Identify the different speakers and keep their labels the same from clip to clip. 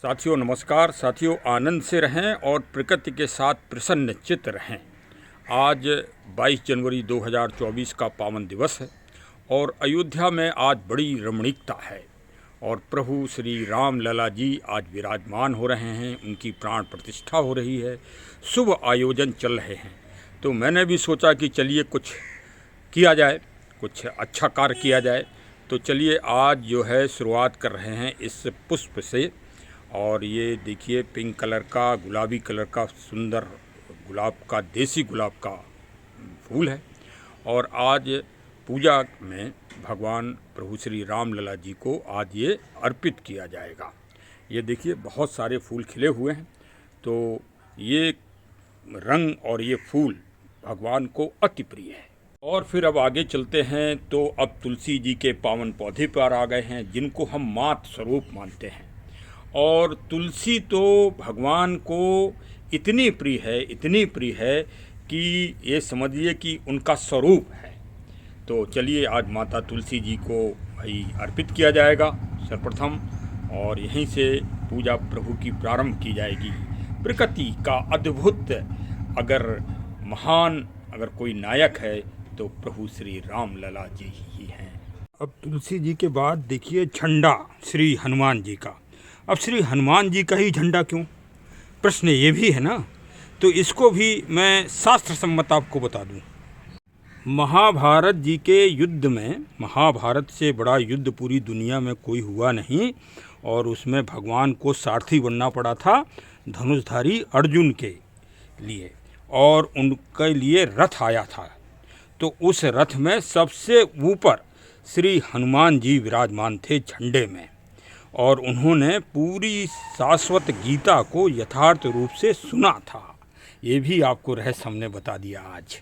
Speaker 1: साथियों नमस्कार। साथियों आनंद से रहें और प्रकृति के साथ प्रसन्न चित्त रहें। आज 22 जनवरी 2024 का पावन दिवस है और अयोध्या में आज बड़ी रमणीकता है और प्रभु श्री राम लला जी आज विराजमान हो रहे हैं। उनकी प्राण प्रतिष्ठा हो रही है, शुभ आयोजन चल रहे हैं। तो मैंने भी सोचा कि चलिए कुछ किया जाए, कुछ अच्छा कार्य किया जाए। तो चलिए आज जो है शुरुआत कर रहे हैं इस पुष्प से। और ये देखिए पिंक कलर का, गुलाबी कलर का सुंदर गुलाब का, देसी गुलाब का फूल है। और आज पूजा में भगवान प्रभु श्री राम लला जी को आज ये अर्पित किया जाएगा। ये देखिए बहुत सारे फूल खिले हुए हैं। तो ये रंग और ये फूल भगवान को अति प्रिय है। और फिर अब आगे चलते हैं तो अब तुलसी जी के पावन पौधे पर आ गए हैं, जिनको हम मात स्वरूप मानते हैं। और तुलसी तो भगवान को इतनी प्रिय है कि ये समझिए कि उनका स्वरूप है। तो चलिए आज माता तुलसी जी को भाई अर्पित किया जाएगा सर्वप्रथम, और यहीं से पूजा प्रभु की प्रारंभ की जाएगी। प्रकृति का अद्भुत अगर कोई नायक है तो प्रभु श्री राम लला जी ही हैं। अब तुलसी जी के बाद देखिए झंडा श्री हनुमान जी का। अब श्री हनुमान जी का ही झंडा क्यों, प्रश्न ये भी है ना। तो इसको भी मैं शास्त्र सम्मत आपको बता दूं। महाभारत जी के युद्ध में, महाभारत से बड़ा युद्ध पूरी दुनिया में कोई हुआ नहीं, और उसमें भगवान को सारथी बनना पड़ा था धनुषधारी अर्जुन के लिए, और उनके लिए रथ आया था। तो उस रथ में सबसे ऊपर श्री हनुमान जी विराजमान थे झंडे में, और उन्होंने पूरी शाश्वत गीता को यथार्थ रूप से सुना था। ये भी आपको रहस्य हमने बता दिया आज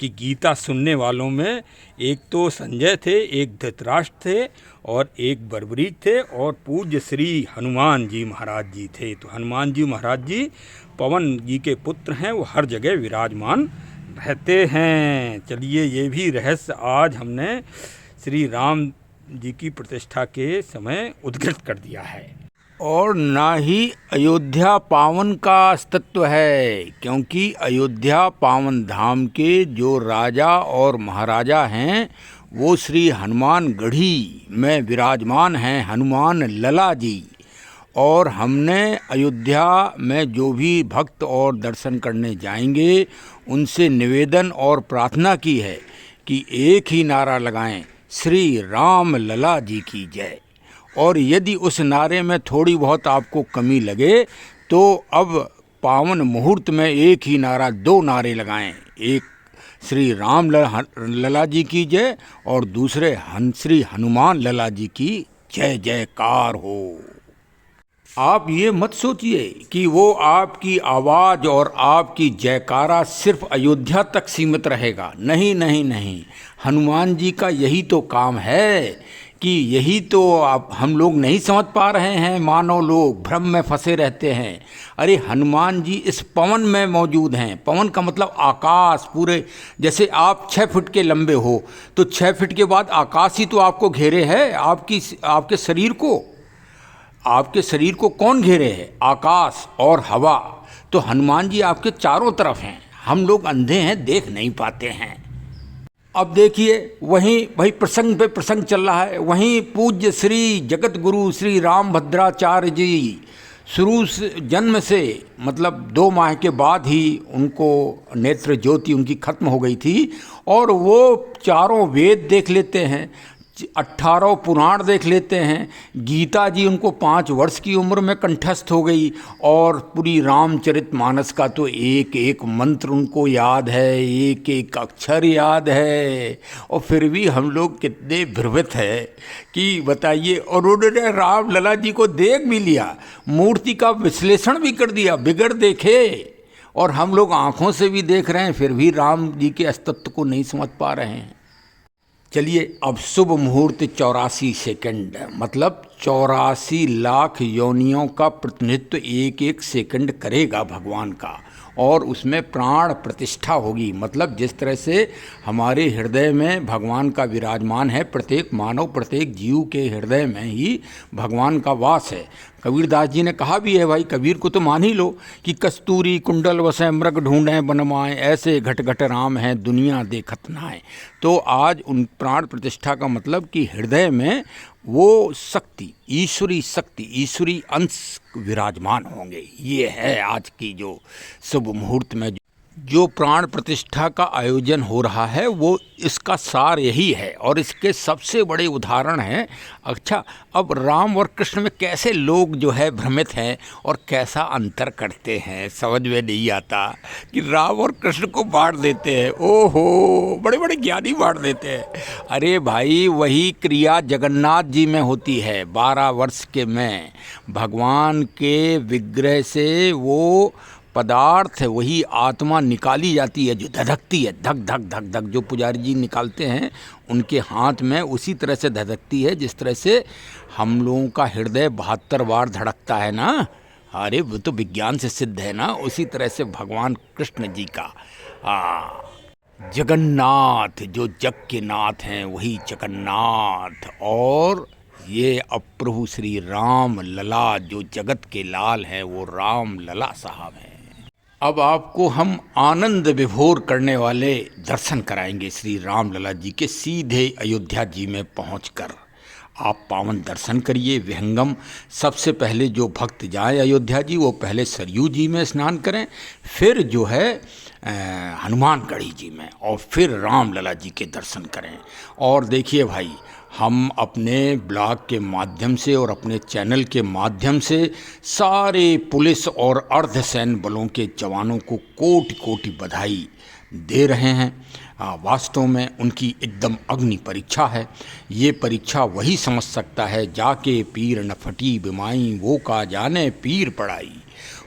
Speaker 1: कि गीता सुनने वालों में एक तो संजय थे, एक धृतराष्ट्र थे, और एक बर्बरीक थे, और पूज्य श्री हनुमान जी महाराज जी थे। तो हनुमान जी महाराज जी पवन जी के पुत्र हैं, वो हर जगह विराजमान रहते हैं। चलिए ये भी रहस्य आज हमने श्री राम जी की प्रतिष्ठा के समय उद्घृत कर दिया है।
Speaker 2: और ना ही अयोध्या पावन का अस्तित्व है, क्योंकि अयोध्या पावन धाम के जो राजा और महाराजा हैं वो श्री हनुमान गढ़ी में विराजमान हैं, हनुमान लला जी। और हमने अयोध्या में जो भी भक्त और दर्शन करने जाएंगे उनसे निवेदन और प्रार्थना की है कि एक ही नारा लगाएं, श्री राम लला जी की जय। और यदि उस नारे में थोड़ी बहुत आपको कमी लगे तो अब पावन मुहूर्त में एक ही नारा, दो नारे लगाएं, एक श्री राम लला जी की जय और दूसरे श्री हनुमान लला जी की जय जयकार हो। आप ये मत सोचिए कि वो आपकी आवाज़ और आपकी जयकारा सिर्फ अयोध्या तक सीमित रहेगा। नहीं नहीं नहीं, हनुमान जी का यही तो काम है कि यही तो आप हम लोग नहीं समझ पा रहे हैं, मानव लोग भ्रम में फंसे रहते हैं। अरे हनुमान जी इस पवन में मौजूद हैं। पवन का मतलब आकाश, पूरे जैसे आप 6 फुट के लंबे हो तो 6 फुट के बाद आकाश ही तो आपको घेरे है, आपके शरीर को। आपके शरीर को कौन घेरे है? आकाश और हवा। तो हनुमान जी आपके चारों तरफ हैं, हम लोग अंधे हैं, देख नहीं पाते हैं। अब देखिए वहीं भाई प्रसंग पे प्रसंग चल रहा है। वहीं पूज्य श्री जगत गुरु श्री रामभद्राचार्य जी शुरू से जन्म से मतलब 2 माह के बाद ही उनको नेत्र ज्योति उनकी खत्म हो गई थी, और वो चारों वेद देख लेते हैं, 18 पुराण देख लेते हैं। गीता जी उनको 5 वर्ष की उम्र में कंठस्थ हो गई, और पूरी रामचरितमानस का तो एक एक मंत्र उनको याद है, एक एक अक्षर याद है। और फिर भी हम लोग कितने भ्रमित हैं कि बताइए। और उन्होंने राम लला जी को देख भी लिया, मूर्ति का विश्लेषण भी कर दिया बिगड़ देखे, और हम लोग आँखों से भी देख रहे हैं, फिर भी राम जी के अस्तित्व को नहीं समझ पा रहे हैं। चलिए अब शुभ मुहूर्त 84 सेकंड, मतलब 84 लाख योनियों का प्रतिनिधित्व एक एक सेकंड करेगा भगवान का। और उसमें प्राण प्रतिष्ठा होगी। मतलब जिस तरह से हमारे हृदय में भगवान का विराजमान है, प्रत्येक मानव प्रत्येक जीव के हृदय में ही भगवान का वास है। कबीरदास जी ने कहा भी है, भाई कबीर को तो मान ही लो कि कस्तूरी कुंडल वसें मृग ढूंढें बनमाएं, ऐसे घट घट राम हैं दुनिया देखत नाएं। तो आज उन प्राण प्रतिष्ठा का मतलब कि हृदय में वो शक्ति, ईश्वरी अंश विराजमान होंगे। ये है आज की जो शुभ मुहूर्त में जो प्राण प्रतिष्ठा का आयोजन हो रहा है, वो इसका सार यही है। और इसके सबसे बड़े उदाहरण हैं। अच्छा, अब राम और कृष्ण में कैसे लोग जो है भ्रमित हैं और कैसा अंतर करते हैं, समझ में नहीं आता कि राम और कृष्ण को बांट देते हैं। ओहो, बड़े बड़े ज्ञानी बांट देते हैं। अरे भाई, वही क्रिया जगन्नाथ जी में होती है। 12 वर्ष के में भगवान के विग्रह से वो पदार्थ है, वही आत्मा निकाली जाती है जो धधकती है, धक धक धक धक, जो पुजारी जी निकालते हैं उनके हाथ में उसी तरह से धधकती है जिस तरह से हम लोगों का हृदय 72 बार धड़कता है ना। अरे वो तो विज्ञान से सिद्ध है ना। उसी तरह से भगवान कृष्ण जी का जगन्नाथ, जो जग के नाथ हैं, वही जगन्नाथ। और ये अब प्रभु श्री राम लला जो जगत के लाल हैं, वो राम लला साहब हैं। अब आपको हम आनंद विभोर करने वाले दर्शन कराएंगे श्री राम लला जी के, सीधे अयोध्या जी में पहुंचकर। आप पावन दर्शन करिए विहंगम। सबसे पहले जो भक्त जाए अयोध्या जी, वो पहले सरयू जी में स्नान करें, फिर जो है हनुमानगढ़ी जी में, और फिर राम लला जी के दर्शन करें। और देखिए भाई, हम अपने ब्लॉग के माध्यम से और अपने चैनल के माध्यम से सारे पुलिस और अर्धसैन्य बलों के जवानों को कोटि कोटि बधाई दे रहे हैं। वास्तव में उनकी एकदम अग्नि परीक्षा है। ये परीक्षा वही समझ सकता है, जाके पीर न फटी बिमाई वो का जाने पीर पड़ाई।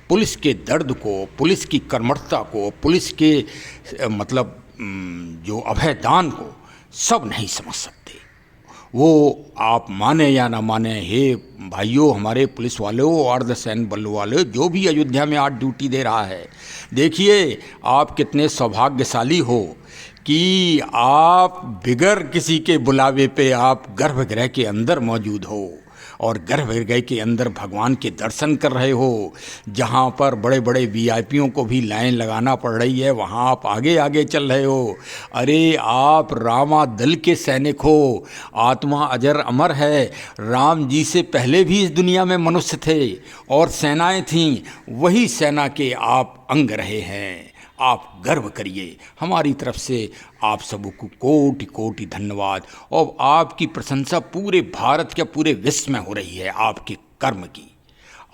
Speaker 2: पुलिस के दर्द को, पुलिस की कर्मठता को, पुलिस के मतलब जो अभयदान को सब नहीं समझ सकते। वो आप माने या ना माने, हे भाइयों, हमारे पुलिस वालों, अर्धसैन्य बल वाले, जो भी अयोध्या में आज ड्यूटी दे रहा है, देखिए आप कितने सौभाग्यशाली हो कि आप बिगर किसी के बुलावे पे आप गर्भगृह के अंदर मौजूद हो और गर्भगृह के अंदर भगवान के दर्शन कर रहे हो। जहाँ पर बड़े बड़े वीआईपीओं को भी लाइन लगाना पड़ रही है, वहाँ आप आगे आगे चल रहे हो। अरे आप रामा दल के सैनिक हो। आत्मा अजर अमर है। राम जी से पहले भी इस दुनिया में मनुष्य थे और सेनाएं थीं, वही सेना के आप अंग रहे हैं। आप गर्व करिए। हमारी तरफ से आप सबको कोटि कोटि धन्यवाद। और आपकी प्रशंसा पूरे भारत या पूरे विश्व में हो रही है। आपके कर्म की,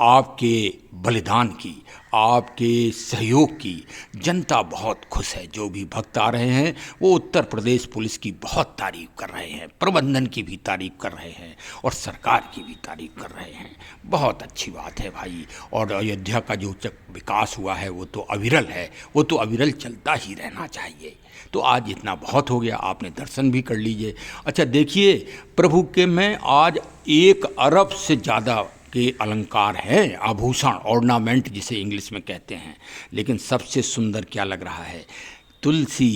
Speaker 2: आपके बलिदान की, आपके सहयोग की जनता बहुत खुश है। जो भी भक्त आ रहे हैं वो उत्तर प्रदेश पुलिस की बहुत तारीफ कर रहे हैं, प्रबंधन की भी तारीफ कर रहे हैं और सरकार की भी तारीफ कर रहे हैं। बहुत अच्छी बात है भाई। और अयोध्या का जो विकास हुआ है वो तो अविरल है, वो तो अविरल चलता ही रहना चाहिए। तो आज इतना बहुत हो गया, आपने दर्शन भी कर लीजिए। अच्छा देखिए, प्रभु के में आज 1 अरब से ज़्यादा के अलंकार हैं, आभूषण, ऑर्नामेंट जिसे इंग्लिश में कहते हैं। लेकिन सबसे सुंदर क्या लग रहा है, तुलसी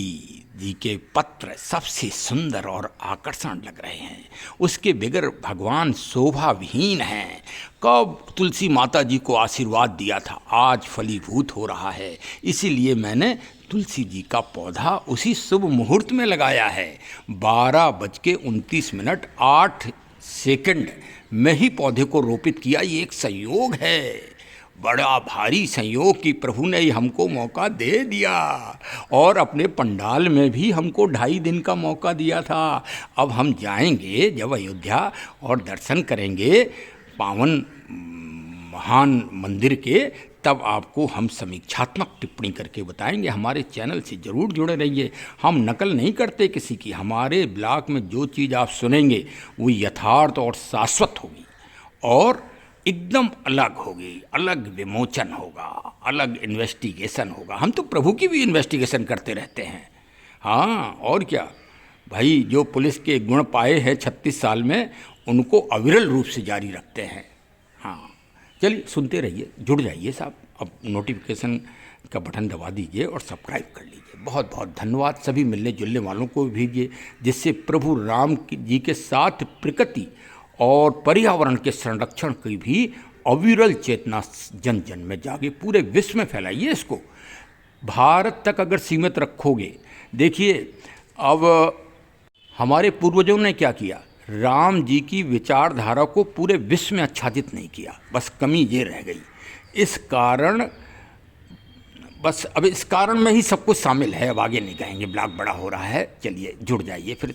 Speaker 2: जी के पत्र सबसे सुंदर और आकर्षण लग रहे हैं। उसके बगैर भगवान शोभा विहीन हैं। कब तुलसी माता जी को आशीर्वाद दिया था, आज फलीभूत हो रहा है। इसीलिए मैंने तुलसी जी का पौधा उसी शुभ मुहूर्त में लगाया है। 12:29 8 सेकंड में ही पौधे को रोपित किया। ये एक संयोग है, बड़ा भारी संयोग कि प्रभु ने हमको मौका दे दिया। और अपने पंडाल में भी हमको 2.5 दिन का मौका दिया था। अब हम जाएंगे जब अयोध्या और दर्शन करेंगे पावन महान मंदिर के, तब आपको हम समीक्षात्मक टिप्पणी करके बताएंगे। हमारे चैनल से ज़रूर जुड़े रहिए। हम नकल नहीं करते किसी की। हमारे ब्लॉग में जो चीज़ आप सुनेंगे वो यथार्थ और शाश्वत होगी और एकदम अलग होगी, अलग विमोचन होगा, अलग इन्वेस्टिगेशन होगा। हम तो प्रभु की भी इन्वेस्टिगेशन करते रहते हैं। हाँ, और क्या भाई, जो पुलिस के गुण पाए हैं 36 साल में, उनको अविरल रूप से जारी रखते हैं। हाँ, चलिए सुनते रहिए, जुड़ जाइए साहब। अब नोटिफिकेशन का बटन दबा दीजिए और सब्सक्राइब कर लीजिए। बहुत बहुत धन्यवाद सभी मिलने जुलने वालों को भेजिए, जिससे प्रभु राम जी के साथ प्रकृति और पर्यावरण के संरक्षण की भी अविरल चेतना जन जन में जागे, पूरे विश्व में फैलाइए इसको। भारत तक अगर सीमित रखोगे, देखिए अब हमारे पूर्वजों ने क्या किया, राम जी की विचारधारा को पूरे विश्व में आच्छादित नहीं किया, बस कमी ये रह गई। इस कारण बस अब इस कारण में ही सब कुछ शामिल है, अब आगे नहीं कहेंगे, ब्लॉग बड़ा हो रहा है। चलिए जुड़ जाइए, फिर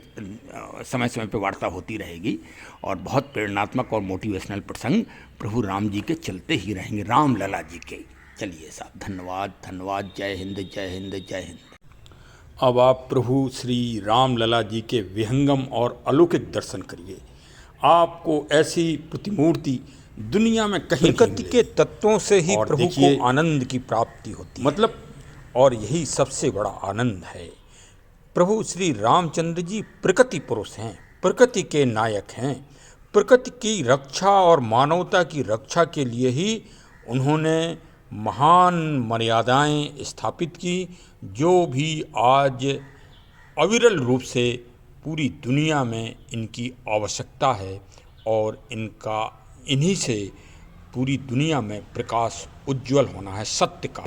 Speaker 2: समय समय पर वार्ता होती रहेगी और बहुत प्रेरणात्मक और मोटिवेशनल प्रसंग प्रभु राम जी के चलते ही रहेंगे, राम लला जी के। चलिए साहब, धन्यवाद धन्यवाद, जय हिंद जय हिंद जय हिंद।
Speaker 1: अब आप प्रभु श्री राम लला जी के विहंगम और अलौकिक दर्शन करिए। आपको ऐसी प्रतिमूर्ति दुनिया में कहीं
Speaker 2: प्रकृति के तत्वों से ही
Speaker 1: और
Speaker 2: प्रभु
Speaker 1: को आनंद की प्राप्ति होती है, मतलब, और यही सबसे बड़ा आनंद है। प्रभु श्री रामचंद्र जी प्रकृति पुरुष हैं, प्रकृति के नायक हैं। प्रकृति की रक्षा और मानवता की रक्षा के लिए ही उन्होंने महान मर्यादाएं स्थापित की, जो भी आज अविरल रूप से पूरी दुनिया में इनकी आवश्यकता है, और इन्हीं से पूरी दुनिया में प्रकाश उज्ज्वल होना है सत्य का।